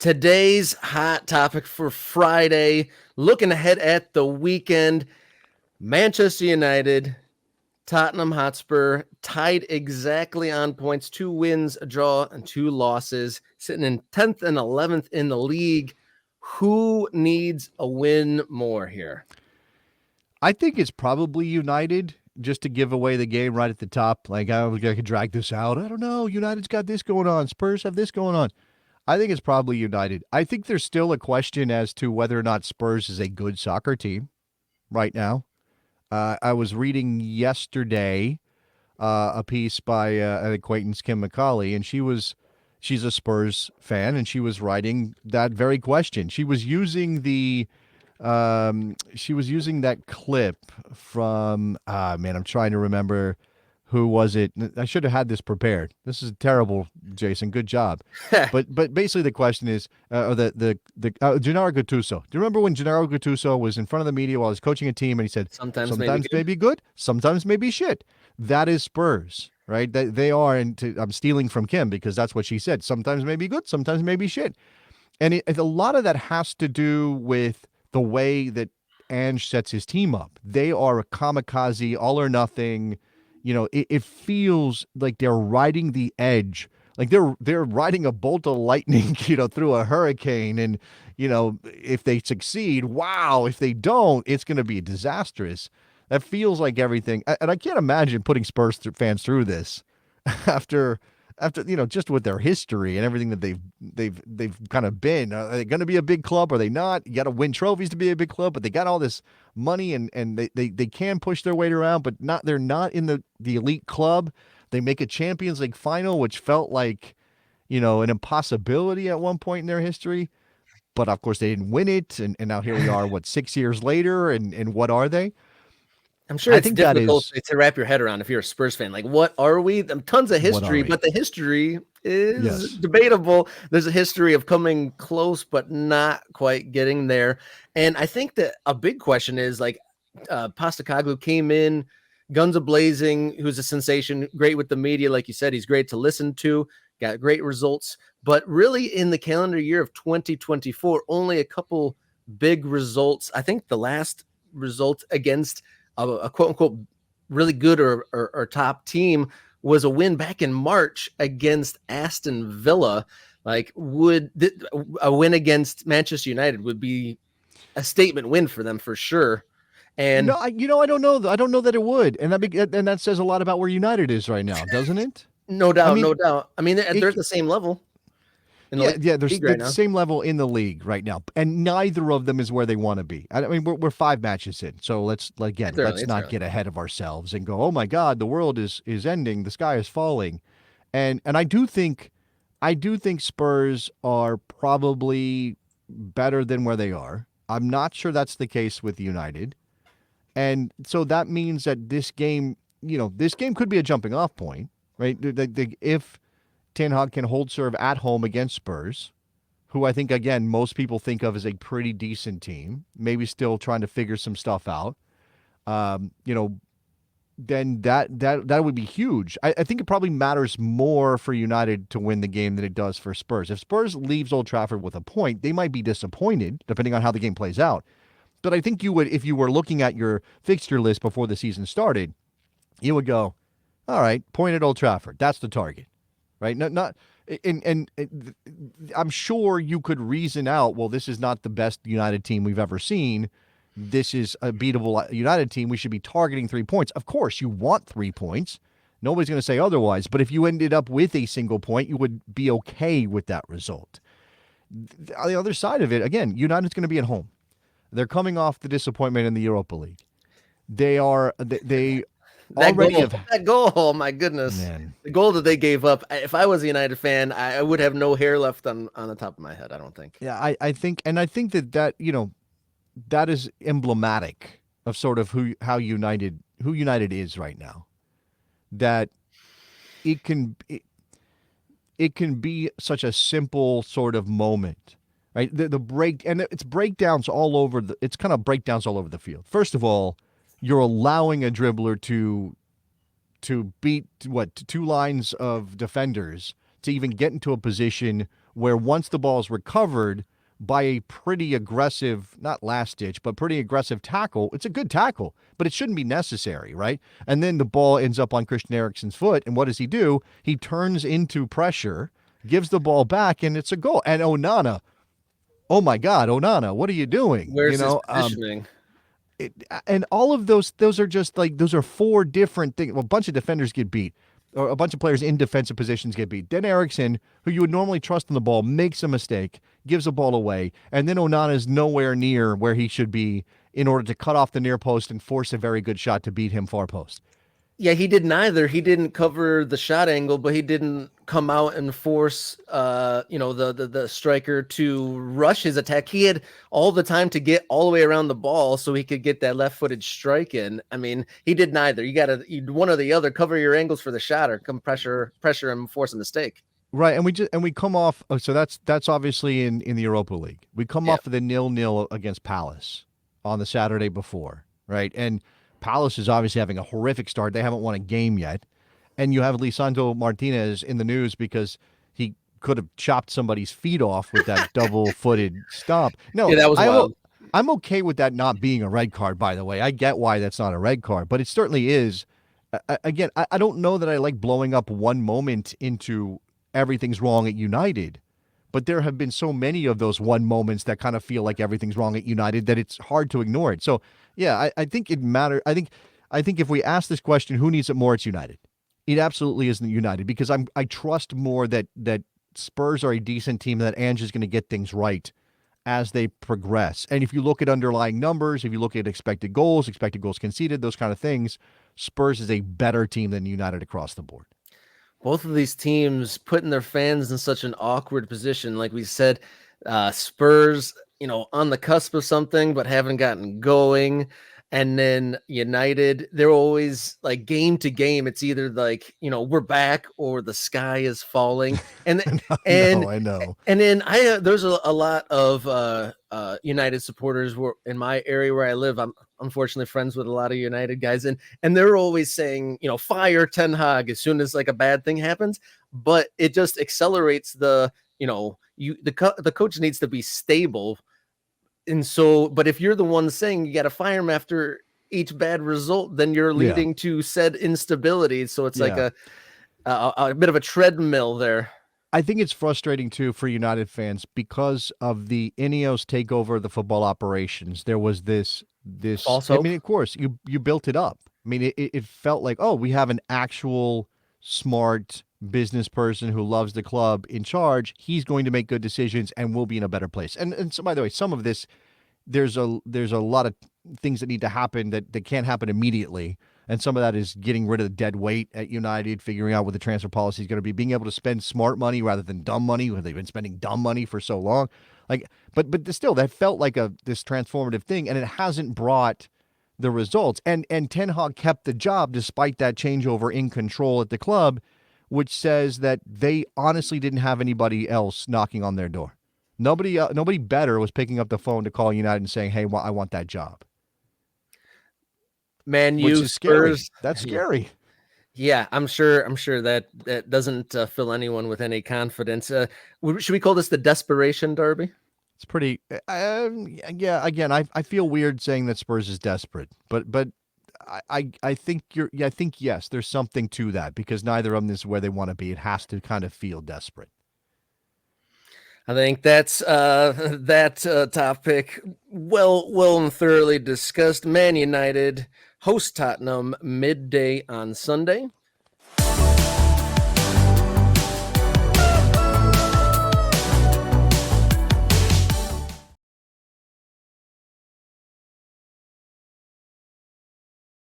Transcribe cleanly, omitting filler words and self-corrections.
Today's hot topic for Friday, looking ahead at the weekend, Manchester United, Tottenham Hotspur tied exactly on points, 2 wins, a draw, and 2 losses, sitting in 10th and 11th in the league. Who needs a win more here? I think it's probably United, just to give away the game right at the top. Like, I could drag this out. I don't know. United's got this going on. Spurs have this going on. I think it's probably United. I think there's still a question as to whether or not Spurs is a good soccer team right now. I was reading yesterday a piece by an acquaintance, Kim McCauley, and she's a Spurs fan, and she was writing that very question. She was using that clip from I'm trying to remember who was it. I should have had this prepared. This is terrible, Jason. Good job. But basically the question is, or the Gennaro Gattuso. Do you remember when Gennaro Gattuso was in front of the media while he was coaching a team and he said, Sometimes may be good, sometimes maybe shit. That is Spurs, right? They are, and I'm stealing from Kim because that's what she said. Sometimes maybe good, sometimes maybe shit. And a lot of that has to do with the way that Ange sets his team up. They are a kamikaze, all or nothing. It feels like they're riding the edge, like they're riding a bolt of lightning, through a hurricane. And if they succeed, wow. If they don't, it's going to be disastrous. That feels like everything, and I can't imagine putting Spurs fans through this after just with their history and everything that they've kind of been. Are they going to be a big club? Are they not? You got to win trophies to be a big club, but they got all this money and they can push their weight around, but they're not in the elite club. They make a Champions League final, which felt like an impossibility at one point in their history. But of course they didn't win it, and now here we are, 6 years later, and what are they? I'm sure it's difficult to wrap your head around if you're a Spurs fan. Like, what are we? Tons of history, but the history is debatable. There's a history of coming close, but not quite getting there. And I think that a big question is, like, Postecoglou came in, guns a-blazing, who's a sensation, great with the media. Like you said, he's great to listen to, got great results. But really, in the calendar year of 2024, only a couple big results. I think the last result against a quote unquote really good or top team was a win back in March against Aston Villa. Like, a win against Manchester United would be a statement win for them for sure. And I don't know. I don't know that it would, and that says a lot about where United is right now, doesn't it? No doubt, no doubt. I mean, they're at the same level. They're the same level in the league right now, and neither of them is where they want to be. I mean, we're 5 matches in, so let's not get ahead of ourselves and go, oh my God, the world is ending, the sky is falling, and I do think Spurs are probably better than where they are. I'm not sure that's the case with United, and so that means that this game could be a jumping off point, right? If Ten Hag can hold serve at home against Spurs, who I think, again, most people think of as a pretty decent team, maybe still trying to figure some stuff out, then that would be huge. I think it probably matters more for United to win the game than it does for Spurs. If Spurs leaves Old Trafford with a point, they might be disappointed, depending on how the game plays out. But I think you would, if you were looking at your fixture list before the season started, you would go, all right, point at Old Trafford. That's the target. Right? And I'm sure you could reason out, well, this is not the best United team we've ever seen. This is a beatable United team. We should be targeting 3 points. Of course, you want 3 points. Nobody's going to say otherwise. But if you ended up with a single point, you would be okay with that result. On the other side of it, again, United's going to be at home. They're coming off the disappointment in the Europa League. They that goal, oh my goodness. Man. The goal that they gave up, if I was a United fan, I would have no hair left on the top of my head, I don't think. Yeah, I think that is emblematic of sort of who United is right now. That it can be such a simple sort of moment, right? The break, and it's breakdowns all over the field. First of all, you're allowing a dribbler to beat 2 lines of defenders to even get into a position where once the ball is recovered by a pretty aggressive, not last ditch, but pretty aggressive tackle, it's a good tackle, but it shouldn't be necessary, right? And then the ball ends up on Christian Eriksen's foot. And what does he do? He turns into pressure, gives the ball back, and it's a goal. And Onana, oh my God, Onana, what are you doing? Where's his positioning? And all of those are just like, those are four different things. Well, a bunch of defenders get beat, or a bunch of players in defensive positions get beat. Then Eriksen, who you would normally trust on the ball, makes a mistake, gives the ball away, and then Onana is nowhere near where he should be in order to cut off the near post and force a very good shot to beat him far post. Yeah, he did neither. He didn't cover the shot angle, but he didn't come out and force the striker to rush his attack. He had all the time to get all the way around the ball so he could get that left-footed strike in. I mean, he did neither. You got to one or the other, cover your angles for the shot or come pressure him, force a mistake. Right, and we come off. So that's obviously in the Europa League. We come off of the 0-0 against Palace on the Saturday before, right? And Palace is obviously having a horrific start. They haven't won a game yet. And you have Lisandro Martinez in the news because he could have chopped somebody's feet off with that double-footed stop. No, that was wild. I'm okay with that not being a red card, by the way. I get why that's not a red card, but it certainly is. Again, I don't know that I like blowing up one moment into everything's wrong at United, but there have been so many of those one moments that kind of feel like everything's wrong at United that it's hard to ignore it. So, yeah, I think it matters. I think if we ask this question, who needs it more, it's United. It absolutely isn't United, because I trust more that Spurs are a decent team, that Ange is going to get things right as they progress. And if you look at underlying numbers, if you look at expected goals conceded, those kind of things, Spurs is a better team than United across the board. Both of these teams putting their fans in such an awkward position. Like we said, Spurs, on the cusp of something, but haven't gotten going. And then United, they're always like game to game. It's either like, we're back or the sky is falling. And I know. And then there's a lot of United supporters in my area where I live. I'm unfortunately friends with a lot of United guys, and they're always saying, fire Ten Hag as soon as like a bad thing happens. But it just accelerates the coach needs to be stable. And so, but if you're the one saying you got to fire him after each bad result, then you're leading to said instability. So it's like a bit of a treadmill there. I think it's frustrating too for United fans because of the Ineos takeover of the football operations. There was this false hope. I mean, of course, you built it up. I mean, it felt like, oh, we have an actual smart business person who loves the club in charge. He's going to make good decisions and we'll be in a better place. And so, by the way, some of this, there's a lot of things that need to happen that can't happen immediately. And some of that is getting rid of the dead weight at United, figuring out what the transfer policy is going to be, being able to spend smart money rather than dumb money, where they've been spending dumb money for so long. Like, but still, that felt like this transformative thing, and it hasn't brought the results. And Ten Hag kept the job despite that changeover in control at the club, which says that they honestly didn't have anybody else knocking on their door. Nobody better was picking up the phone to call United and saying, "Hey, I want that job." Man, which is scary. That's scary. Yeah, I'm sure that doesn't fill anyone with any confidence. Should we call this the desperation derby? It's pretty. Yeah. Again, I feel weird saying that Spurs is desperate, but I think I think yes, there's something to that, because neither of them is where they want to be. It has to kind of feel desperate. I think that's that topic well and thoroughly discussed. Man United host Tottenham midday on Sunday.